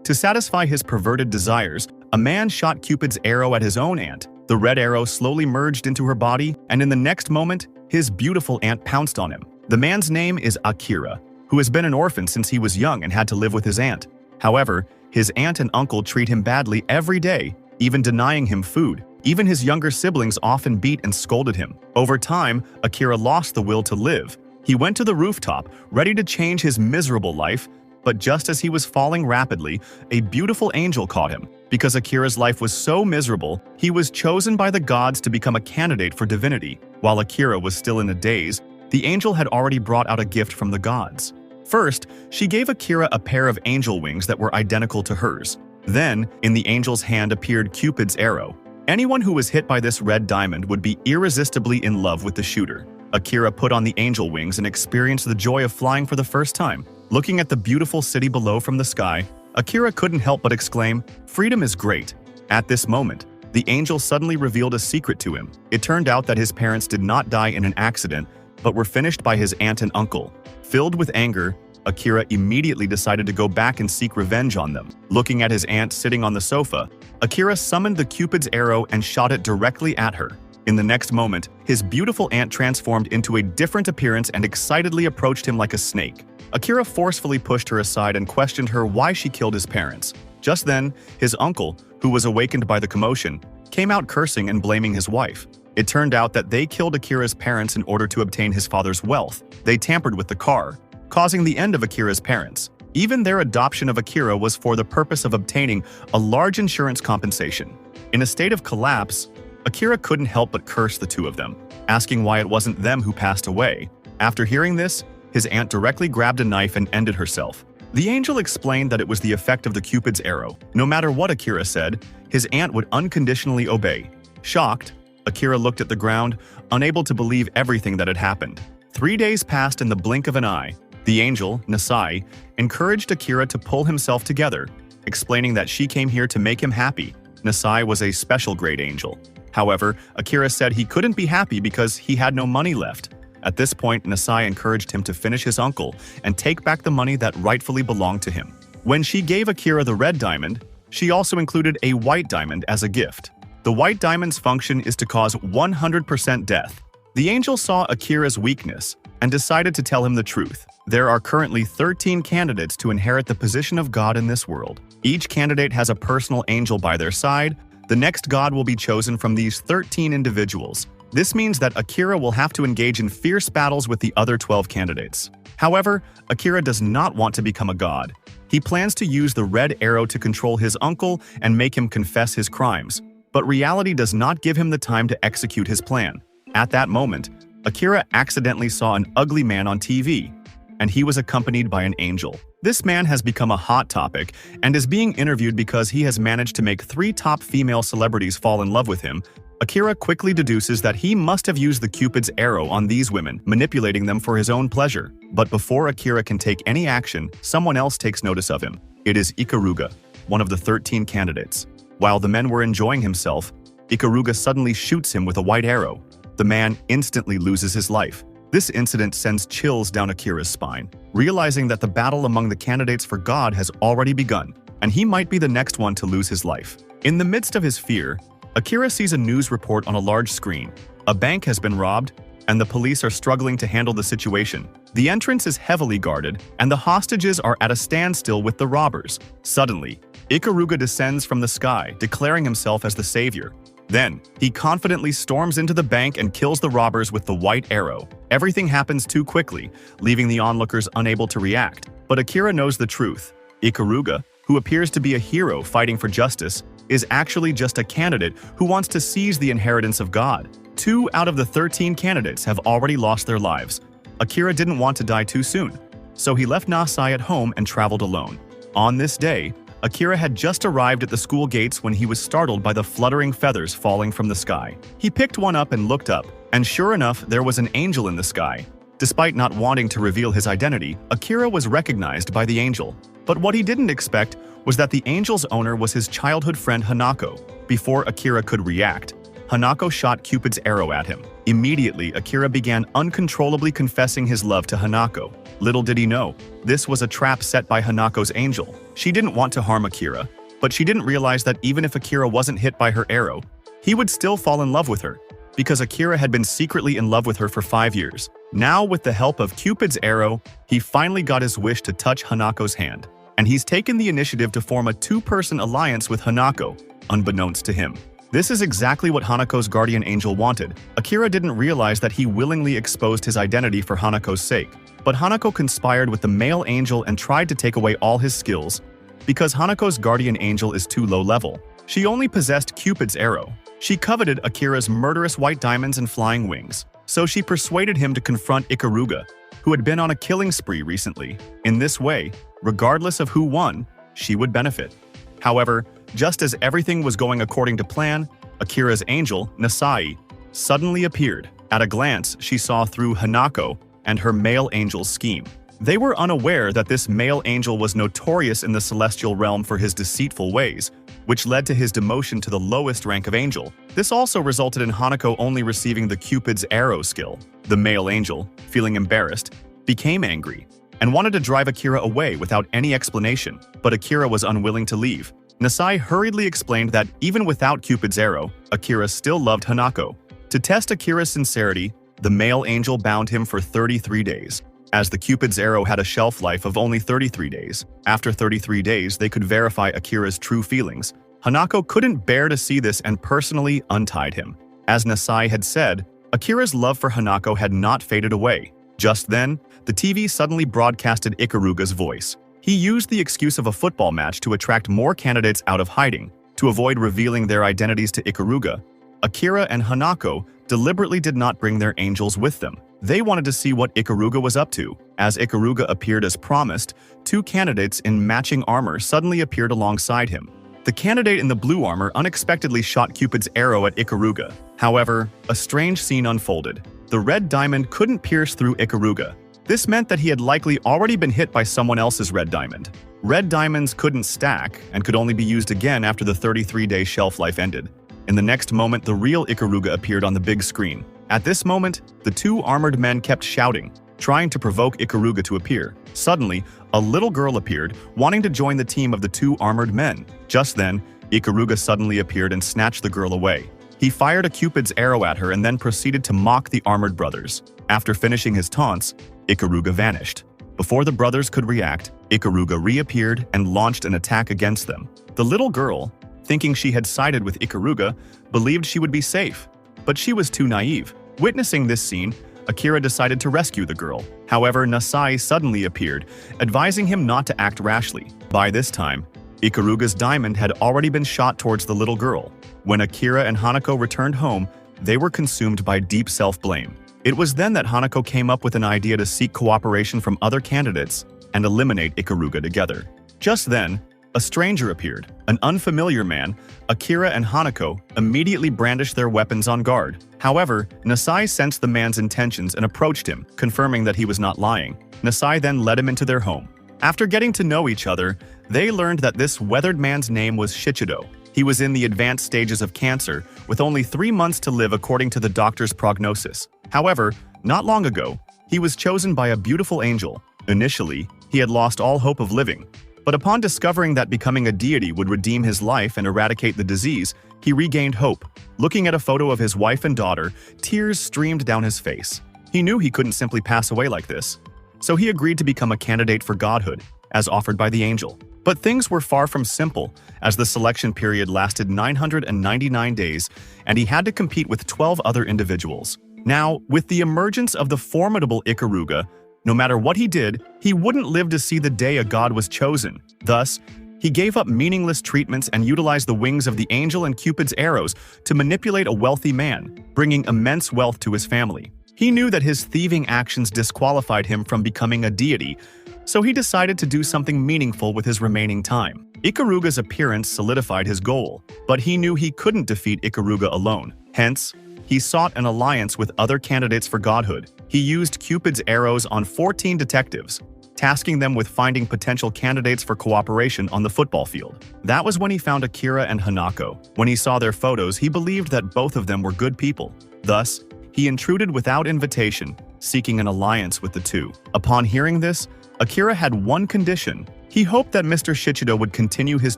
To satisfy his perverted desires, a man shot Cupid's arrow at his own aunt. The red arrow slowly merged into her body, and in the next moment, his beautiful aunt pounced on him. The man's name is Akira, who has been an orphan since he was young and had to live with his aunt. However, his aunt and uncle treat him badly every day, even denying him food. Even his younger siblings often beat and scolded him. Over time, Akira lost the will to live. He went to the rooftop, ready to change his miserable life, but just as he was falling rapidly, a beautiful angel caught him. Because Akira's life was so miserable, he was chosen by the gods to become a candidate for divinity. While Akira was still in a daze, the angel had already brought out a gift from the gods. First, she gave Akira a pair of angel wings that were identical to hers. Then, in the angel's hand appeared Cupid's arrow. Anyone who was hit by this red diamond would be irresistibly in love with the shooter. Akira put on the angel wings and experienced the joy of flying for the first time. Looking at the beautiful city below from the sky, Akira couldn't help but exclaim, "Freedom is great." At this moment, the angel suddenly revealed a secret to him. It turned out that his parents did not die in an accident, but were finished by his aunt and uncle. Filled with anger, Akira immediately decided to go back and seek revenge on them. Looking at his aunt sitting on the sofa, Akira summoned the Cupid's arrow and shot it directly at her. In the next moment, his beautiful aunt transformed into a different appearance and excitedly approached him like a snake. Akira forcefully pushed her aside and questioned her why she killed his parents. Just then, his uncle, who was awakened by the commotion, came out cursing and blaming his wife. It turned out that they killed Akira's parents in order to obtain his father's wealth. They tampered with the car, causing the end of Akira's parents. Even their adoption of Akira was for the purpose of obtaining a large insurance compensation. In a state of collapse, Akira couldn't help but curse the two of them, asking why it wasn't them who passed away. After hearing this, his aunt directly grabbed a knife and ended herself. The angel explained that it was the effect of the Cupid's arrow. No matter what Akira said, his aunt would unconditionally obey. Shocked, Akira looked at the ground, unable to believe everything that had happened. 3 days passed in the blink of an eye. The angel, Nasse, encouraged Akira to pull himself together, explaining that she came here to make him happy. Nasse was a special grade angel. However, Akira said he couldn't be happy because he had no money left. At this point, Nasse encouraged him to finish his uncle and take back the money that rightfully belonged to him. When she gave Akira the red diamond, she also included a white diamond as a gift. The white diamond's function is to cause 100% death. The angel saw Akira's weakness and decided to tell him the truth. There are currently 13 candidates to inherit the position of God in this world. Each candidate has a personal angel by their side. The next god will be chosen from these 13 individuals. This means that Akira will have to engage in fierce battles with the other 12 candidates. However, Akira does not want to become a god. He plans to use the red arrow to control his uncle and make him confess his crimes. But reality does not give him the time to execute his plan. At that moment, Akira accidentally saw an ugly man on TV, and he was accompanied by an angel. This man has become a hot topic and is being interviewed because he has managed to make 3 top female celebrities fall in love with him. Akira quickly deduces that he must have used the Cupid's arrow on these women, manipulating them for his own pleasure. But before Akira can take any action, someone else takes notice of him. It is Ikaruga, one of the 13 candidates. While the men were enjoying himself, Ikaruga suddenly shoots him with a white arrow. The man instantly loses his life. This incident sends chills down Akira's spine, realizing that the battle among the candidates for God has already begun, and he might be the next one to lose his life. In the midst of his fear, Akira sees a news report on a large screen. A bank has been robbed, and the police are struggling to handle the situation. The entrance is heavily guarded, and the hostages are at a standstill with the robbers. Suddenly, Ikaruga descends from the sky, declaring himself as the savior. Then, he confidently storms into the bank and kills the robbers with the white arrow. Everything happens too quickly, leaving the onlookers unable to react. But Akira knows the truth. Ikaruga, who appears to be a hero fighting for justice, is actually just a candidate who wants to seize the inheritance of God. 2 out of the 13 candidates have already lost their lives. Akira didn't want to die too soon, so he left Nasse at home and traveled alone. On this day, Akira had just arrived at the school gates when he was startled by the fluttering feathers falling from the sky. He picked one up and looked up, and sure enough, there was an angel in the sky. Despite not wanting to reveal his identity, Akira was recognized by the angel. But what he didn't expect was that the angel's owner was his childhood friend Hanako. Before Akira could react, Hanako shot Cupid's arrow at him. Immediately, Akira began uncontrollably confessing his love to Hanako. Little did he know, this was a trap set by Hanako's angel. She didn't want to harm Akira, but she didn't realize that even if Akira wasn't hit by her arrow, he would still fall in love with her, because Akira had been secretly in love with her for 5 years. Now, with the help of Cupid's arrow, he finally got his wish to touch Hanako's hand, and he's taken the initiative to form a two-person alliance with Hanako, unbeknownst to him. This is exactly what Hanako's guardian angel wanted. Akira didn't realize that he willingly exposed his identity for Hanako's sake, but Hanako conspired with the male angel and tried to take away all his skills, because Hanako's guardian angel is too low level. She only possessed Cupid's arrow. She coveted Akira's murderous white diamonds and flying wings, so she persuaded him to confront Ikaruga, who had been on a killing spree recently. In this way, regardless of who won, she would benefit. However, just as everything was going according to plan, Akira's angel, Nasse, suddenly appeared. At a glance, she saw through Hanako and her male angel's scheme. They were unaware that this male angel was notorious in the celestial realm for his deceitful ways, which led to his demotion to the lowest rank of angel. This also resulted in Hanako only receiving the Cupid's arrow skill. The male angel, feeling embarrassed, became angry and wanted to drive Akira away without any explanation, but Akira was unwilling to leave. Nasse hurriedly explained that even without Cupid's arrow, Akira still loved Hanako. To test Akira's sincerity, the male angel bound him for 33 days. As the Cupid's arrow had a shelf life of only 33 days, after 33 days they could verify Akira's true feelings. Hanako couldn't bear to see this and personally untied him. As Nasse had said, Akira's love for Hanako had not faded away. Just then, the TV suddenly broadcasted Ikaruga's voice. He used the excuse of a football match to attract more candidates out of hiding. To avoid revealing their identities to Ikaruga, Akira and Hanako deliberately did not bring their angels with them. They wanted to see what Ikaruga was up to. As Ikaruga appeared as promised, two candidates in matching armor suddenly appeared alongside him. The candidate in the blue armor unexpectedly shot Cupid's arrow at Ikaruga. However, a strange scene unfolded. The red diamond couldn't pierce through Ikaruga. This meant that he had likely already been hit by someone else's red diamond. Red diamonds couldn't stack and could only be used again after the 33-day shelf life ended. In the next moment, the real Ikaruga appeared on the big screen. At this moment, the two armored men kept shouting, trying to provoke Ikaruga to appear. Suddenly, a little girl appeared, wanting to join the team of the two armored men. Just then, Ikaruga suddenly appeared and snatched the girl away. He fired a Cupid's arrow at her and then proceeded to mock the armored brothers. After finishing his taunts, Ikaruga vanished. Before the brothers could react, Ikaruga reappeared and launched an attack against them. The little girl, thinking she had sided with Ikaruga, believed she would be safe, but she was too naive. Witnessing this scene, Akira decided to rescue the girl. However, Nasse suddenly appeared, advising him not to act rashly. By this time, Ikaruga's diamond had already been shot towards the little girl. When Akira and Hanako returned home, they were consumed by deep self-blame. It was then that Hanako came up with an idea to seek cooperation from other candidates and eliminate Ikaruga together. Just then, a stranger appeared, an unfamiliar man. Akira and Hanako immediately brandished their weapons on guard. However, Nasse sensed the man's intentions and approached him, confirming that he was not lying. Nasse then led him into their home. After getting to know each other, they learned that this weathered man's name was Shichido. He was in the advanced stages of cancer, with only 3 months to live according to the doctor's prognosis. However, not long ago, he was chosen by a beautiful angel. Initially, he had lost all hope of living, but upon discovering that becoming a deity would redeem his life and eradicate the disease, he regained hope. Looking at a photo of his wife and daughter, tears streamed down his face. He knew he couldn't simply pass away like this, so he agreed to become a candidate for godhood, as offered by the angel. But things were far from simple, as the selection period lasted 999 days, and he had to compete with 12 other individuals. Now, with the emergence of the formidable Ikaruga, no matter what he did, he wouldn't live to see the day a god was chosen. Thus, he gave up meaningless treatments and utilized the wings of the angel and Cupid's arrows to manipulate a wealthy man, bringing immense wealth to his family. He knew that his thieving actions disqualified him from becoming a deity, so he decided to do something meaningful with his remaining time. Ikaruga's appearance solidified his goal, but he knew he couldn't defeat Ikaruga alone. Hence, he sought an alliance with other candidates for godhood. He used Cupid's arrows on 14 detectives, tasking them with finding potential candidates for cooperation on the football field. That was when he found Akira and Hanako. When he saw their photos, he believed that both of them were good people. Thus, He intruded without invitation, seeking an alliance with the two. Upon hearing this, Akira had one condition. He hoped that Mr. Shichido would continue his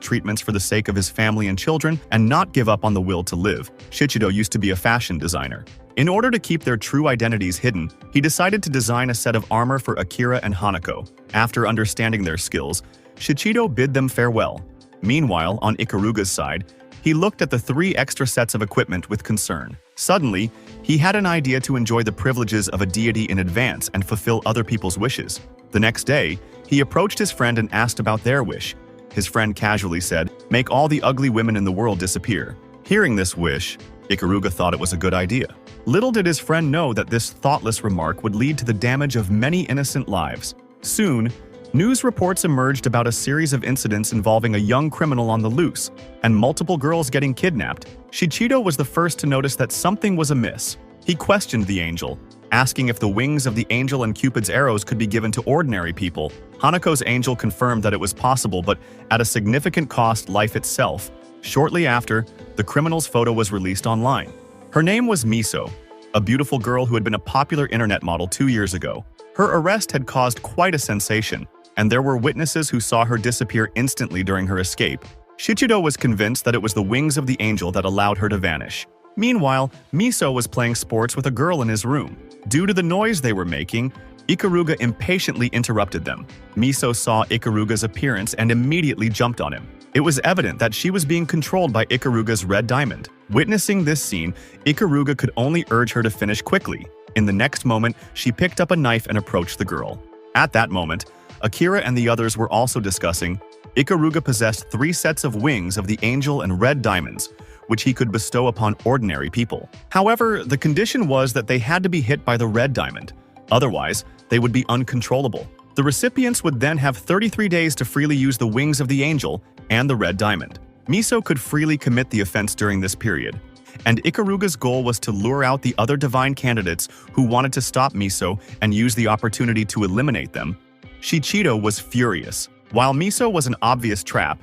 treatments for the sake of his family and children and not give up on the will to live. Shichido used to be a fashion designer. In order to keep their true identities hidden, he decided to design a set of armor for Akira and Hanako. After understanding their skills, Shichido bid them farewell. Meanwhile, on Ikaruga's side, he looked at the 3 extra sets of equipment with concern. Suddenly, he had an idea to enjoy the privileges of a deity in advance and fulfill other people's wishes. The next day, he approached his friend and asked about their wish. His friend casually said, "Make all the ugly women in the world disappear." Hearing this wish, Ikaruga thought it was a good idea. Little did his friend know that this thoughtless remark would lead to the damage of many innocent lives. Soon, news reports emerged about a series of incidents involving a young criminal on the loose and multiple girls getting kidnapped. Shichido was the first to notice that something was amiss. He questioned the angel, asking if the wings of the angel and Cupid's arrows could be given to ordinary people. Hanako's angel confirmed that it was possible, but at a significant cost, life itself. Shortly after, the criminal's photo was released online. Her name was Miso, a beautiful girl who had been a popular internet model 2 years ago. Her arrest had caused quite a sensation, and there were witnesses who saw her disappear instantly during her escape. Shichido was convinced that it was the wings of the angel that allowed her to vanish. Meanwhile, Miso was playing sports with a girl in his room. Due to the noise they were making, Ikaruga impatiently interrupted them. Miso saw Ikaruga's appearance and immediately jumped on him. It was evident that she was being controlled by Ikaruga's red diamond. Witnessing this scene, Ikaruga could only urge her to finish quickly. In the next moment, she picked up a knife and approached the girl. At that moment, Akira and the others were also discussing. Ikaruga possessed 3 sets of wings of the angel and red diamonds, which he could bestow upon ordinary people. However, the condition was that they had to be hit by the red diamond. Otherwise, they would be uncontrollable. The recipients would then have 33 days to freely use the wings of the angel and the red diamond. Miso could freely commit the offense during this period, and Ikaruga's goal was to lure out the other divine candidates who wanted to stop Miso and use the opportunity to eliminate them. Shichido was furious. While Miso was an obvious trap,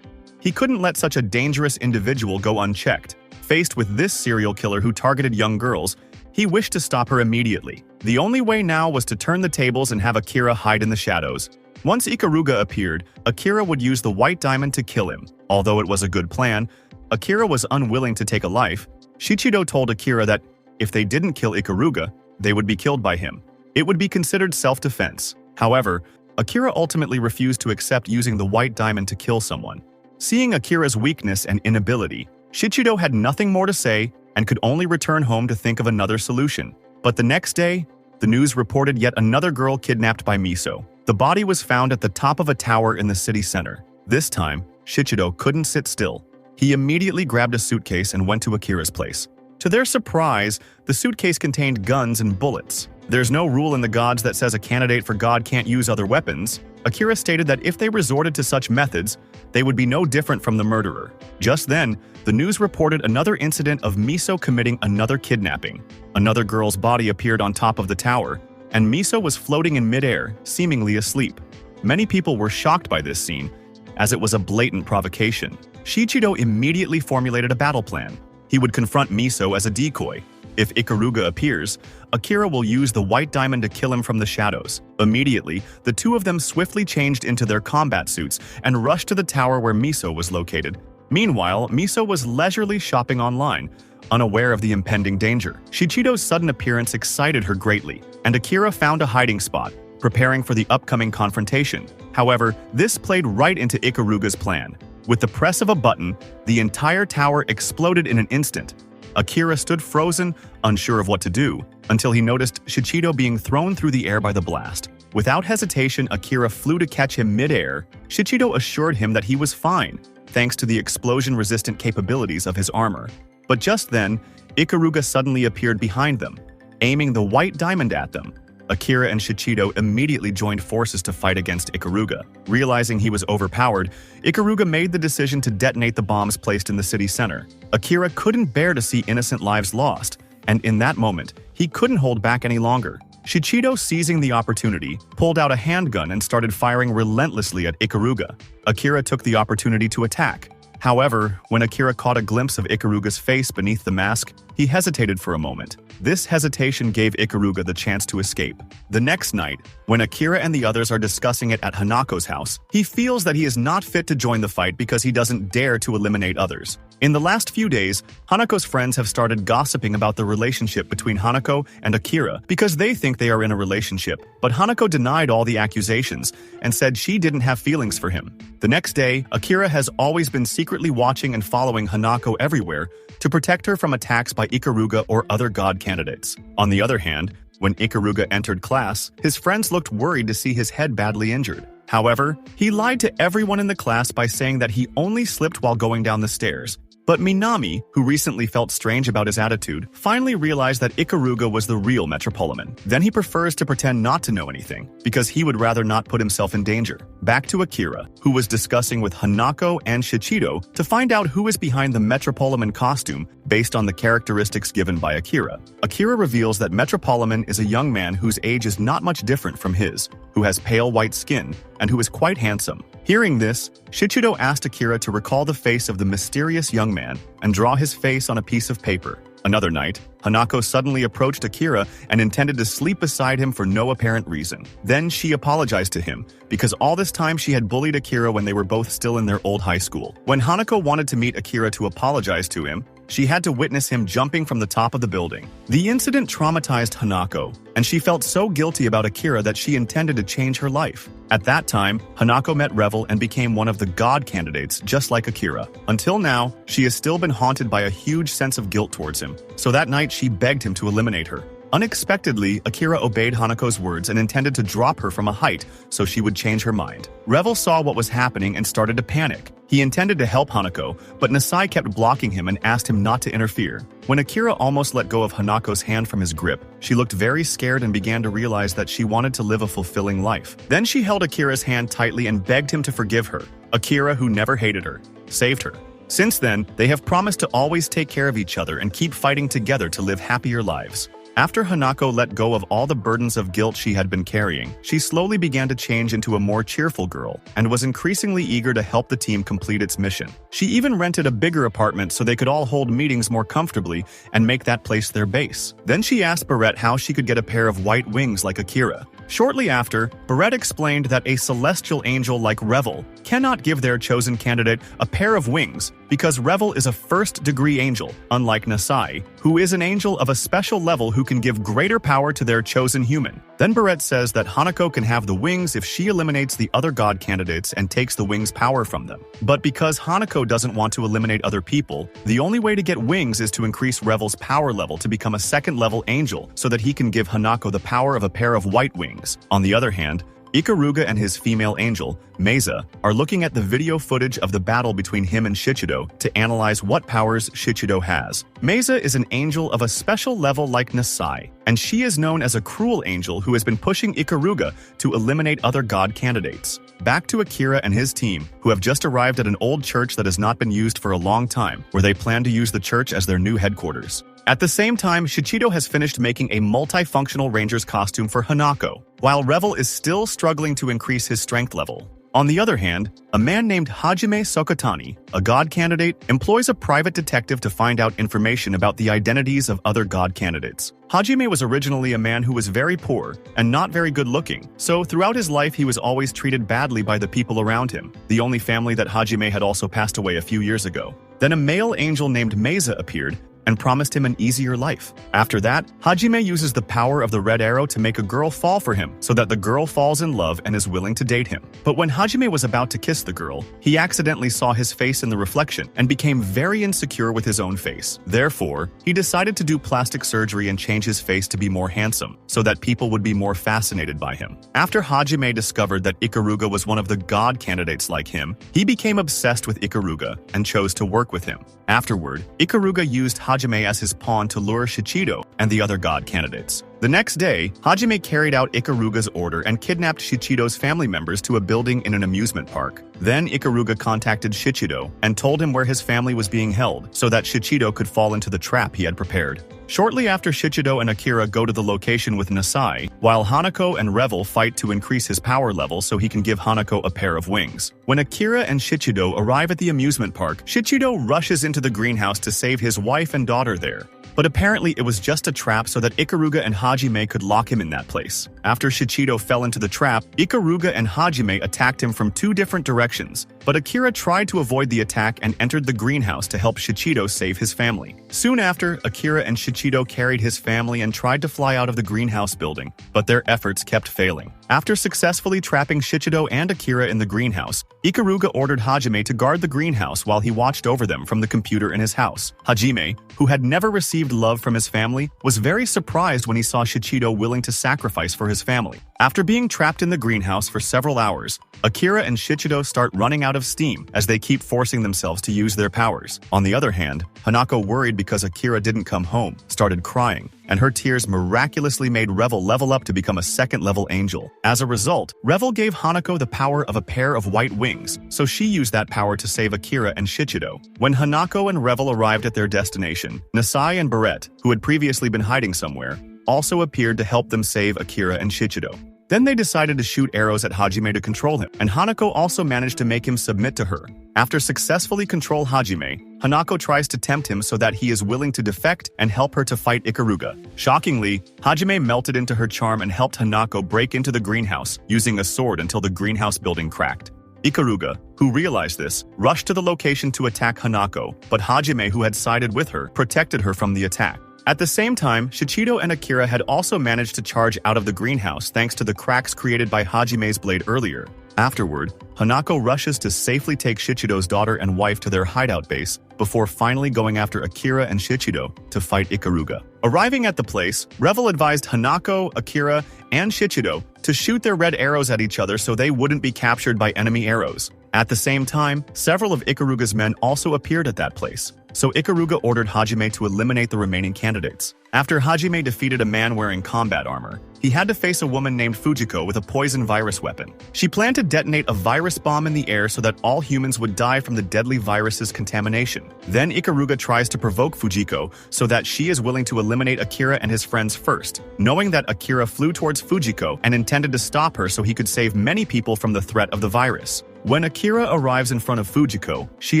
he couldn't let such a dangerous individual go unchecked. Faced with this serial killer who targeted young girls, he wished to stop her immediately. The only way now was to turn the tables and have Akira hide in the shadows. Once Ikaruga appeared, Akira would use the white diamond to kill him. Although it was a good plan, Akira was unwilling to take a life. Shichido told Akira that if they didn't kill Ikaruga, they would be killed by him. It would be considered self-defense. However, Akira ultimately refused to accept using the white diamond to kill someone. Seeing Akira's weakness and inability, Shichido had nothing more to say and could only return home to think of another solution. But the next day, the news reported yet another girl kidnapped by Miso. The body was found at the top of a tower in the city center. This time, Shichido couldn't sit still. He immediately grabbed a suitcase and went to Akira's place. To their surprise, the suitcase contained guns and bullets. There's no rule in the gods that says a candidate for God can't use other weapons. Akira stated that if they resorted to such methods, they would be no different from the murderer. Just then, the news reported another incident of Miso committing another kidnapping. Another girl's body appeared on top of the tower, and Miso was floating in midair, seemingly asleep. Many people were shocked by this scene, as it was a blatant provocation. Shichido immediately formulated a battle plan. He would confront Miso as a decoy. If Ikaruga appears, Akira will use the white diamond to kill him from the shadows. Immediately, the two of them swiftly changed into their combat suits and rushed to the tower where Miso was located. Meanwhile, Miso was leisurely shopping online, unaware of the impending danger. Shichido's sudden appearance excited her greatly, and Akira found a hiding spot, preparing for the upcoming confrontation. However, this played right into Ikaruga's plan. With the press of a button, the entire tower exploded in an instant. Akira stood frozen, unsure of what to do, until he noticed Shichido being thrown through the air by the blast. Without hesitation, Akira flew to catch him mid-air. Shichido assured him that he was fine, thanks to the explosion-resistant capabilities of his armor. But just then, Ikaruga suddenly appeared behind them, aiming the white diamond at them. Akira and Shichido immediately joined forces to fight against Ikaruga. Realizing he was overpowered, Ikaruga made the decision to detonate the bombs placed in the city center. Akira couldn't bear to see innocent lives lost, and in that moment, he couldn't hold back any longer. Shichido, seizing the opportunity, pulled out a handgun and started firing relentlessly at Ikaruga. Akira took the opportunity to attack. However, when Akira caught a glimpse of Ikaruga's face beneath the mask, he hesitated for a moment. This hesitation gave Ikaruga the chance to escape. The next night, when Akira and the others are discussing it at Hanako's house, he feels that he is not fit to join the fight because he doesn't dare to eliminate others. In the last few days, Hanako's friends have started gossiping about the relationship between Hanako and Akira because they think they are in a relationship, but Hanako denied all the accusations and said she didn't have feelings for him. The next day, Akira has always been secretly watching and following Hanako everywhere to protect her from attacks by Ikaruga or other god candidates. On the other hand, when Ikaruga entered class, his friends looked worried to see his head badly injured. However, he lied to everyone in the class by saying that he only slipped while going down the stairs. But Minami, who recently felt strange about his attitude, finally realized that Ikaruga was the real Metropoliman. Then he prefers to pretend not to know anything, because he would rather not put himself in danger. Back to Akira, who was discussing with Hanako and Shichido to find out who is behind the Metropoliman costume based on the characteristics given by Akira. Akira reveals that Metropoliman is a young man whose age is not much different from his, who has pale white skin, and who is quite handsome. Hearing this, Shichido asked Akira to recall the face of the mysterious young man and draw his face on a piece of paper. Another night, Hanako suddenly approached Akira and intended to sleep beside him for no apparent reason. Then she apologized to him, because all this time she had bullied Akira when they were both still in their old high school. When Hanako wanted to meet Akira to apologize to him, she had to witness him jumping from the top of the building. The incident traumatized Hanako, and she felt so guilty about Akira that she intended to change her life. At that time, Hanako met Revel and became one of the god candidates, just like Akira. Until now, she has still been haunted by a huge sense of guilt towards him, so that night she begged him to eliminate her. Unexpectedly, Akira obeyed Hanako's words and intended to drop her from a height so she would change her mind. Revel saw what was happening and started to panic. He intended to help Hanako, but Nasse kept blocking him and asked him not to interfere. When Akira almost let go of Hanako's hand from his grip, she looked very scared and began to realize that she wanted to live a fulfilling life. Then she held Akira's hand tightly and begged him to forgive her. Akira, who never hated her, saved her. Since then, they have promised to always take care of each other and keep fighting together to live happier lives. After Hanako let go of all the burdens of guilt she had been carrying, she slowly began to change into a more cheerful girl and was increasingly eager to help the team complete its mission. She even rented a bigger apartment so they could all hold meetings more comfortably and make that place their base. Then she asked Barrett how she could get a pair of white wings like Akira. Shortly after, Barrett explained that a celestial angel like Revel cannot give their chosen candidate a pair of wings because Revel is a first-degree angel, unlike Nasse, who is an angel of a special level who can give greater power to their chosen human. Then Barrett says that Hanako can have the wings if she eliminates the other god candidates and takes the wings' power from them. But because Hanako doesn't want to eliminate other people, the only way to get wings is to increase Revel's power level to become a second-level angel so that he can give Hanako the power of a pair of white wings. On the other hand, Ikaruga and his female angel, Meza, are looking at the video footage of the battle between him and Shichido to analyze what powers Shichido has. Meza is an angel of a special level like Nasse, and she is known as a cruel angel who has been pushing Ikaruga to eliminate other god candidates. Back to Akira and his team, who have just arrived at an old church that has not been used for a long time, where they plan to use the church as their new headquarters. At the same time, Shichido has finished making a multifunctional ranger's costume for Hanako, while Revel is still struggling to increase his strength level. On the other hand, a man named Hajime Sokotani, a god candidate, employs a private detective to find out information about the identities of other god candidates. Hajime was originally a man who was very poor and not very good looking, so throughout his life he was always treated badly by the people around him, the only family that Hajime had also passed away a few years ago. Then a male angel named Meza appeared and promised him an easier life. After that, Hajime uses the power of the red arrow to make a girl fall for him so that the girl falls in love and is willing to date him. But when Hajime was about to kiss the girl, he accidentally saw his face in the reflection and became very insecure with his own face. Therefore, he decided to do plastic surgery and change his face to be more handsome so that people would be more fascinated by him. After Hajime discovered that Ikaruga was one of the god candidates like him, he became obsessed with Ikaruga and chose to work with him. Afterward, Ikaruga used Hajime as his pawn to lure Shichido and the other god candidates. The next day, Hajime carried out Ikaruga's order and kidnapped Shichido's family members to a building in an amusement park. Then Ikaruga contacted Shichido and told him where his family was being held so that Shichido could fall into the trap he had prepared. Shortly after, Shichido and Akira go to the location with Nasse, while Hanako and Revel fight to increase his power level so he can give Hanako a pair of wings. When Akira and Shichido arrive at the amusement park, Shichido rushes into the greenhouse to save his wife and daughter there. but apparently it was just a trap so that Ikaruga and Hajime could lock him in that place. After Shichido fell into the trap, Ikaruga and Hajime attacked him from two different directions, but Akira tried to avoid the attack and entered the greenhouse to help Shichido save his family. Soon after, Akira and Shichido carried his family and tried to fly out of the greenhouse building, but their efforts kept failing. After successfully trapping Shichido and Akira in the greenhouse, Ikaruga ordered Hajime to guard the greenhouse while he watched over them from the computer in his house. Hajime, who had never received love from his family, was very surprised when he saw Shichido willing to sacrifice for his family. After being trapped in the greenhouse for several hours, Akira and Shichido start running out of steam as they keep forcing themselves to use their powers. On the other hand, Hanako, worried because Akira didn't come home, started crying, and her tears miraculously made Revel level up to become a second-level angel. As a result, Revel gave Hanako the power of a pair of white wings, so she used that power to save Akira and Shichido. When Hanako and Revel arrived at their destination, Nasse and Barrett, who had previously been hiding somewhere, also appeared to help them save Akira and Shichido. Then they decided to shoot arrows at Hajime to control him, and Hanako also managed to make him submit to her. After successfully control Hajime, Hanako tries to tempt him so that he is willing to defect and help her to fight Ikaruga. Shockingly, Hajime melted into her charm and helped Hanako break into the greenhouse using a sword until the greenhouse building cracked. Ikaruga, who realized this, rushed to the location to attack Hanako, but Hajime, who had sided with her, protected her from the attack. At the same time, Shichido and Akira had also managed to charge out of the greenhouse thanks to the cracks created by Hajime's blade earlier. Afterward, Hanako rushes to safely take Shichido's daughter and wife to their hideout base before finally going after Akira and Shichido to fight Ikaruga. Arriving at the place, Revel advised Hanako, Akira, and Shichido to shoot their red arrows at each other so they wouldn't be captured by enemy arrows. At the same time, several of Ikaruga's men also appeared at that place, so Ikaruga ordered Hajime to eliminate the remaining candidates. After Hajime defeated a man wearing combat armor, he had to face a woman named Fujiko with a poison virus weapon. She planned to detonate a virus bomb in the air so that all humans would die from the deadly virus's contamination. Then Ikaruga tries to provoke Fujiko so that she is willing to eliminate Akira and his friends first. Knowing that Akira flew towards Fujiko and intended to stop her so he could save many people from the threat of the virus. When Akira arrives in front of Fujiko, she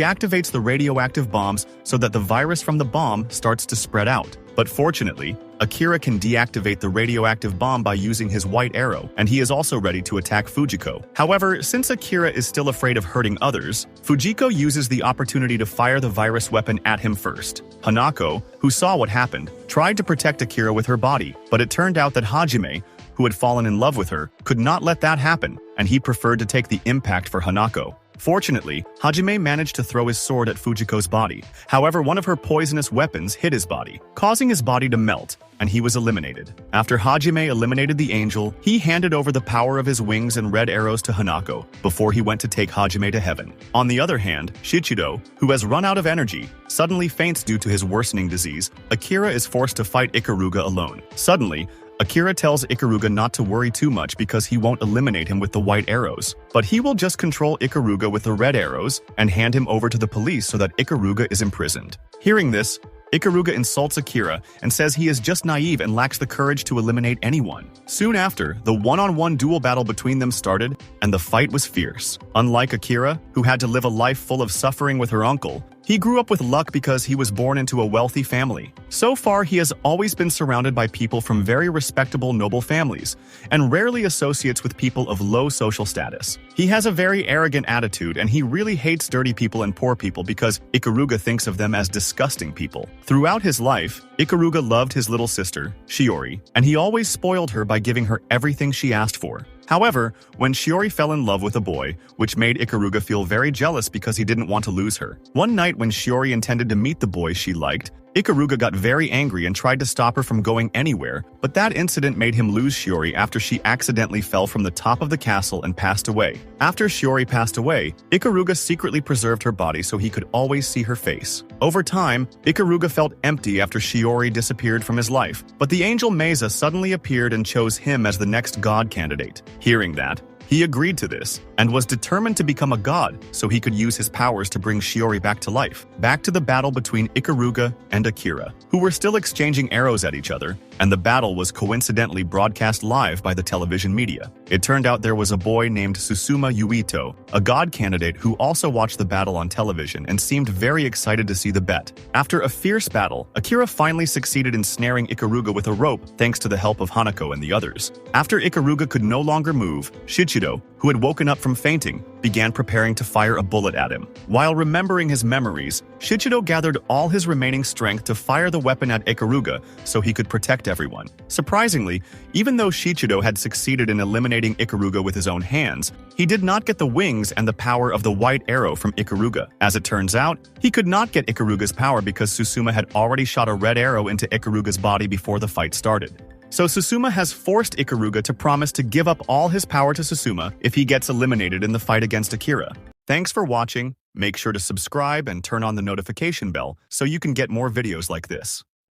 activates the radioactive bombs so that the virus from the bomb starts to spread out. But fortunately, Akira can deactivate the radioactive bomb by using his white arrow, and he is also ready to attack Fujiko. However, since Akira is still afraid of hurting others, Fujiko uses the opportunity to fire the virus weapon at him first. Hanako, who saw what happened, tried to protect Akira with her body, but it turned out that Hajime, who had fallen in love with her, could not let that happen, and he preferred to take the impact for Hanako. Fortunately, Hajime managed to throw his sword at Fujiko's body. However, one of her poisonous weapons hit his body, causing his body to melt, and he was eliminated. After Hajime eliminated the angel, he handed over the power of his wings and red arrows to Hanako before he went to take Hajime to heaven. On the other hand, Shichido, who has run out of energy, suddenly faints due to his worsening disease. Akira is forced to fight Ikaruga alone. Suddenly, Akira tells Ikaruga not to worry too much because he won't eliminate him with the white arrows, but he will just control Ikaruga with the red arrows and hand him over to the police so that Ikaruga is imprisoned. Hearing this, Ikaruga insults Akira and says he is just naive and lacks the courage to eliminate anyone. Soon after, the one-on-one duel battle between them started, and the fight was fierce. Unlike Akira, who had to live a life full of suffering with her uncle, he grew up with luck because he was born into a wealthy family. So far, he has always been surrounded by people from very respectable noble families, and rarely associates with people of low social status. He has a very arrogant attitude, and he really hates dirty people and poor people because Ikaruga thinks of them as disgusting people. Throughout his life, Ikaruga loved his little sister, Shiori, and he always spoiled her by giving her everything she asked for. However, when Shiori fell in love with a boy, which made Ikaruga feel very jealous because he didn't want to lose her. One night when Shiori intended to meet the boy she liked, Ikaruga got very angry and tried to stop her from going anywhere, but that incident made him lose Shiori after she accidentally fell from the top of the castle and passed away. After Shiori passed away, Ikaruga secretly preserved her body so he could always see her face. Over time, Ikaruga felt empty after Shiori disappeared from his life, but the angel Meza suddenly appeared and chose him as the next god candidate. Hearing that, he agreed to this, and was determined to become a god so he could use his powers to bring Shiori back to life. Back to the battle between Ikaruga and Akira, who were still exchanging arrows at each other, and the battle was coincidentally broadcast live by the television media. It turned out there was a boy named Susumu Yuito, a god candidate who also watched the battle on television and seemed very excited to see the bet. After a fierce battle, Akira finally succeeded in snaring Ikaruga with a rope thanks to the help of Hanako and the others. After Ikaruga could no longer move, Shichido, who had woken up from fainting, began preparing to fire a bullet at him. While remembering his memories, Shichido gathered all his remaining strength to fire the weapon at Ikaruga so he could protect everyone. Surprisingly, even though Shichido had succeeded in eliminating Ikaruga with his own hands, he did not get the wings and the power of the white arrow from Ikaruga. As it turns out, he could not get Ikaruga's power because Susumu had already shot a red arrow into Ikaruga's body before the fight started. So Susumu has forced Ikaruga to promise to give up all his power to Susumu if he gets eliminated in the fight against Akira. Thanks for watching. Make sure to subscribe and turn on the notification bell so you can get more videos like this.